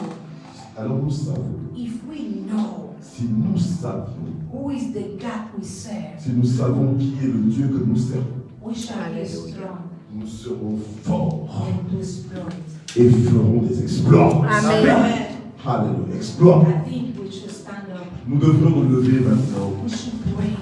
Alors nous savons, if we know si nous savions, who is the God we serve, si nous savons qui est le Dieu que nous servons, we shall be Hallelujah. strong nous serons forts and do exploits. et ferons des exploits. Amen. Alléluia. Exploits. I think we should stand up. Nous devrions nous lever maintenant. We should pray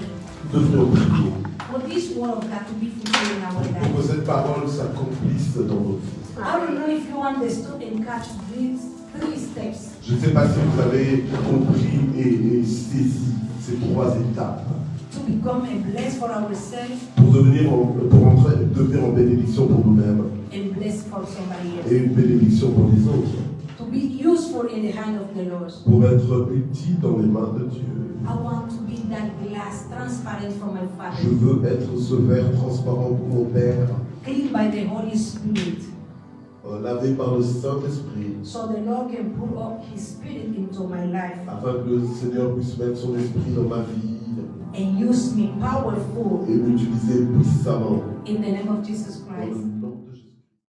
Nous devrions prier for this word of God to be fulfilled in our pour que life. cette parole s'accomplisse dans nos vies. I don't know if you understood and catch these 3 steps. Je ne sais pas si vous avez compris et saisi ces 3 étapes To become a blessed for ourselves pour devenir en bénédiction pour nous-mêmes and blessed for somebody else. et une bénédiction pour les autres, To be useful in the hand of the Lord. pour être utile dans les mains de Dieu. I want to be that glass transparent from my Je Father, veux être ce verre transparent pour mon Père, cleaned by the Holy Spirit, lavé par le Saint-Esprit, so the Lord can pour up His Spirit into my life afin que le Seigneur puisse mettre son esprit dans ma vie and use me powerful et m'utiliser puissamment. in the name of Jesus Dans Christ. le nom de Jésus.